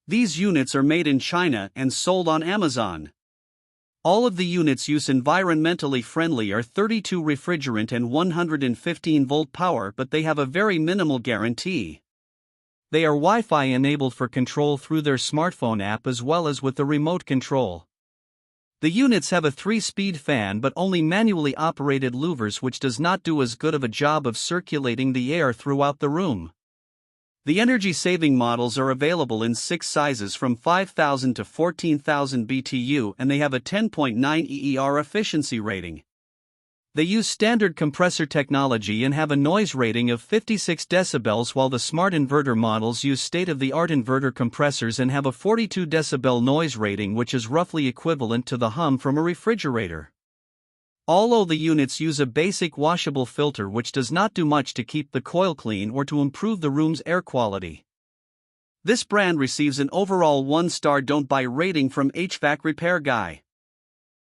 These units are made in China and sold on Amazon. All of the units use environmentally friendly are 32 refrigerant and 115 volt power, but they have a very minimal guarantee. They are Wi-Fi enabled for control through their smartphone app as well as with the remote control. The units have a 3-speed fan but only manually operated louvers, which does not do as good of a job of circulating the air throughout the room. The energy-saving models are available in 6 sizes from 5,000 to 14,000 BTU, and they have a 10.9 EER efficiency rating. They use standard compressor technology and have a noise rating of 56 decibels, while the smart inverter models use state-of-the-art inverter compressors and have a 42 decibel noise rating, which is roughly equivalent to the hum from a refrigerator. Although the units use a basic washable filter which does not do much to keep the coil clean or to improve the room's air quality. This brand receives an overall 1-star don't buy rating from HvacRepairGuy.